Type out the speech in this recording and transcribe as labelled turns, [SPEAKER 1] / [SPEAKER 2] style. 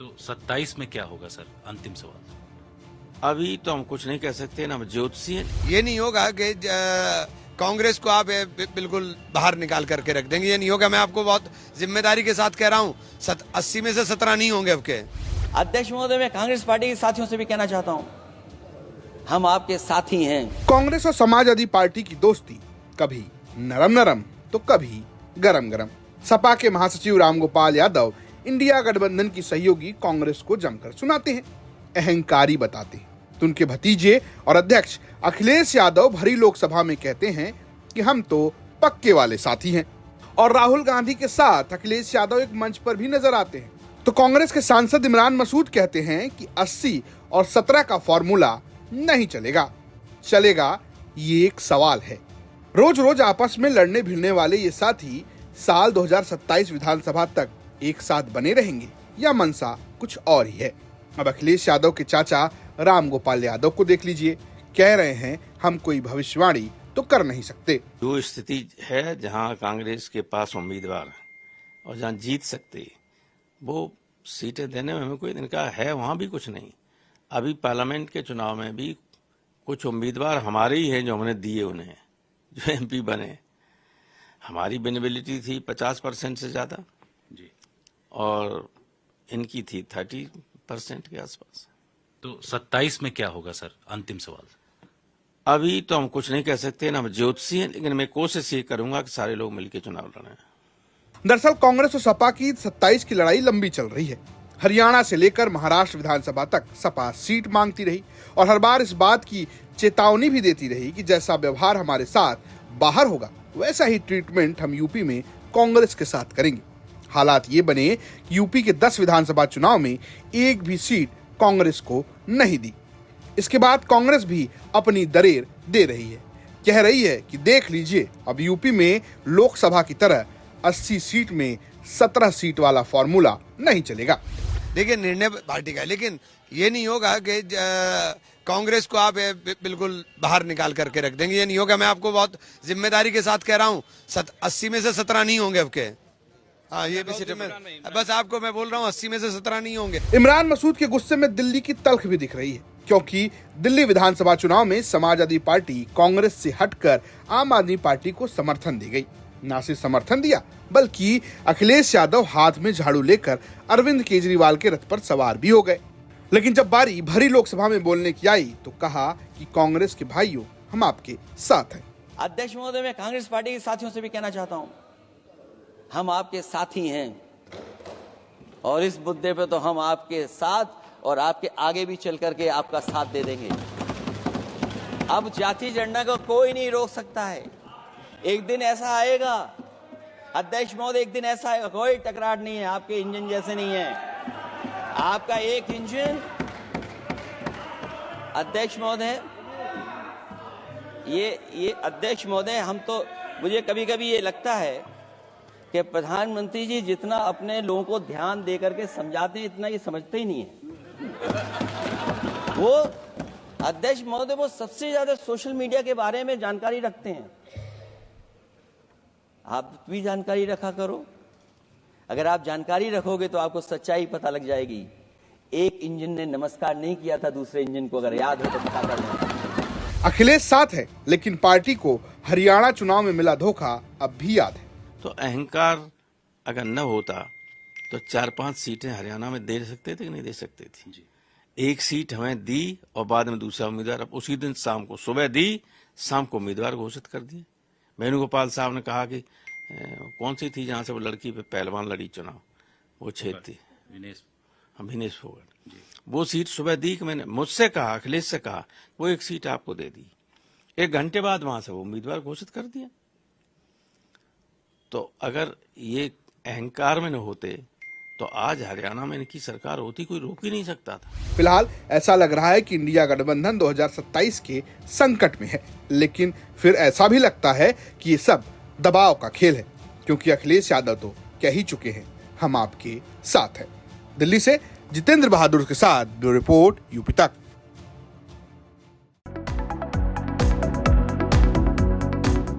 [SPEAKER 1] तो 27 में क्या होगा सर? अंतिम सवाल।
[SPEAKER 2] अभी तो हम कुछ नहीं कह सकते ना, हम ज्योतिषी हैं।
[SPEAKER 3] ये नहीं होगा कि कांग्रेस को आप बिल्कुल बाहर निकाल करके रख देंगे, ये नहीं होगा। मैं आपको बहुत जिम्मेदारी के साथ कह रहा हूँ, 80 में से 17 नहीं होंगे अब के।
[SPEAKER 4] अध्यक्ष महोदय, मैं कांग्रेस पार्टी के साथियों से भी कहना चाहता हूँ, हम आपके साथी हैं।
[SPEAKER 5] कांग्रेस और समाजवादी पार्टी की दोस्ती कभी नरम नरम तो कभी गरम गरम। सपा के महासचिव रामगोपाल यादव इंडिया गठबंधन की सहयोगी कांग्रेस को जमकर सुनाते हैं, अहंकारी बताते हैं। तो उनके भतीजे और अध्यक्ष अखिलेश यादव भरी लोकसभा में कहते हैं कि हम तो पक्के वाले साथी हैं। और राहुल गांधी के साथ अखिलेश यादव एक मंच पर भी नजर आते हैं। तो कांग्रेस के सांसद इमरान मसूद कहते हैं कि 80 और 17 का फॉर्मूला नहीं चलेगा, चलेगा ये एक सवाल है। रोज रोज आपस में लड़ने भिड़ने वाले ये साथी साल 2027 विधानसभा तक एक साथ बने रहेंगे या मनसा कुछ और ही है। अब अखिलेश यादव के चाचा रामगोपाल यादव को देख लीजिए, कह रहे हैं हम कोई भविष्यवाणी तो कर नहीं सकते।
[SPEAKER 2] जो स्थिति है जहां कांग्रेस के पास उम्मीदवार और जहां जीत सकते, वो सीटें देने में हमें कोई इनका है वहां भी कुछ नहीं। अभी पार्लियामेंट के चुनाव में भी कुछ उम्मीदवार हमारे ही हैं जो हमने दिए उन्हें, जो एमपी बने। हमारी विनेबिलिटी थी 50% से ज्यादा
[SPEAKER 1] जी,
[SPEAKER 2] और इनकी थी 30% के आसपास।
[SPEAKER 1] तो 27 में क्या होगा सर? अंतिम सवाल।
[SPEAKER 2] अभी तो हम कुछ नहीं कह सकते ना, हम ज्योतिषी हैं, लेकिन मैं कोशिश ये करूंगा कि सारे लोग मिलकर चुनाव लड़ें।
[SPEAKER 5] दरअसल कांग्रेस और सपा की 27 की लड़ाई लंबी चल रही है। हरियाणा से लेकर महाराष्ट्र विधानसभा तक सपा सीट मांगती रही और हर बार इस बात की चेतावनी भी देती रही कि जैसा व्यवहार हमारे साथ बाहर होगा वैसा ही ट्रीटमेंट हम यूपी में कांग्रेस के साथ करेंगे। हालात ये बने कि यूपी के 10 विधानसभा चुनाव में एक भी सीट कांग्रेस को नहीं दी। इसके बाद कांग्रेस भी अपनी दरेर दे रही है, कह रही है कि देख लीजिए अब यूपी में लोकसभा की तरह 80 सीट में 17 सीट वाला फॉर्मूला नहीं चलेगा।
[SPEAKER 3] देखिए, निर्णय पार्टी का है, लेकिन ये नहीं होगा कि कांग्रेस को आप बिल्कुल बाहर निकाल करके रख देंगे, ये नहीं होगा। मैं आपको बहुत जिम्मेदारी के साथ कह रहा हूँ, 80 में से 17 नहीं होंगे अब के। हाँ, ये भी सीटें बस आपको मैं बोल रहा हूँ, 80 में से 17 नहीं होंगे।
[SPEAKER 5] इमरान मसूद के गुस्से में दिल्ली की तल्ख भी दिख रही है, क्योंकि दिल्ली विधानसभा चुनाव में समाजवादी पार्टी कांग्रेस से हटकर आम आदमी पार्टी को समर्थन दी गई। ना सिर्फ समर्थन दिया, बल्कि अखिलेश यादव हाथ में झाड़ू लेकर अरविंद केजरीवाल के रथ पर सवार भी हो गए। लेकिन जब बारी भरी लोकसभा में बोलने की आई तो कहा कि कांग्रेस के भाइयों, हम आपके साथ हैं।
[SPEAKER 4] अध्यक्ष महोदय, मैं कांग्रेस पार्टी के साथियों से भी कहना चाहता हूँ, हम आपके साथी हैं और इस मुद्दे पे तो हम आपके साथ और आपके आगे भी चल करके आपका साथ दे देंगे। अब जाति झंडा को कोई नहीं रोक सकता है। एक दिन ऐसा आएगा अध्यक्ष महोदय, एक दिन ऐसा आएगा, कोई टकरार नहीं है, आपके इंजन जैसे नहीं है। आपका एक इंजन अध्यक्ष महोदय, ये अध्यक्ष महोदय, हम तो मुझे कभी कभी ये लगता है कि प्रधानमंत्री जी जितना अपने लोगों को ध्यान दे करके समझाते हैं, इतना ये समझते ही नहीं है। वो अध्यक्ष महोदय वो सबसे ज्यादा सोशल मीडिया के बारे में जानकारी रखते हैं। आप भी जानकारी रखा करो। अगर आप जानकारी रखोगे तो आपको सच्चाई पता लग जाएगी। एक इंजन ने नमस्कार नहीं किया था दूसरे इंजन को, अगर याद हो तो पता कर लें।
[SPEAKER 5] अखिलेश साथ है, लेकिन पार्टी को हरियाणा चुनाव में मिला धोखा अब भी याद है।
[SPEAKER 2] तो अहंकार अगर न होता तो 4-5 सीटें हरियाणा में दे सकते थे कि नहीं दे सकते थे जी। एक सीट हमें दी और बाद में दूसरा उम्मीदवार, अब उसी दिन शाम को, सुबह दी, शाम को उम्मीदवार घोषित कर दिए। वेणुगोपाल साहब ने कहा कि कौन सी थी जहां से वो लड़की पे पहलवान लड़ी चुनाव, वो छेद थी विनेश फोगाट, वो सीट सुबह दी कि मैंने मुझसे कहा, अखिलेश से कहा, वो एक सीट आपको दे दी। 1 घंटे बाद वहां से वो उम्मीदवार घोषित कर दिया। तो अगर ये अहंकार में न होते तो आज हरियाणा में इनकी सरकार होती, कोई रोक ही नहीं सकता था।
[SPEAKER 5] फिलहाल ऐसा लग रहा है कि इंडिया गठबंधन 2027 के संकट में है, लेकिन फिर ऐसा भी लगता है कि ये सब दबाव का खेल है, क्योंकि अखिलेश यादव तो कह ही चुके हैं हम आपके साथ हैं। दिल्ली से जितेंद्र बहादुर के साथ ब्यूरो रिपोर्ट, यूपी तक।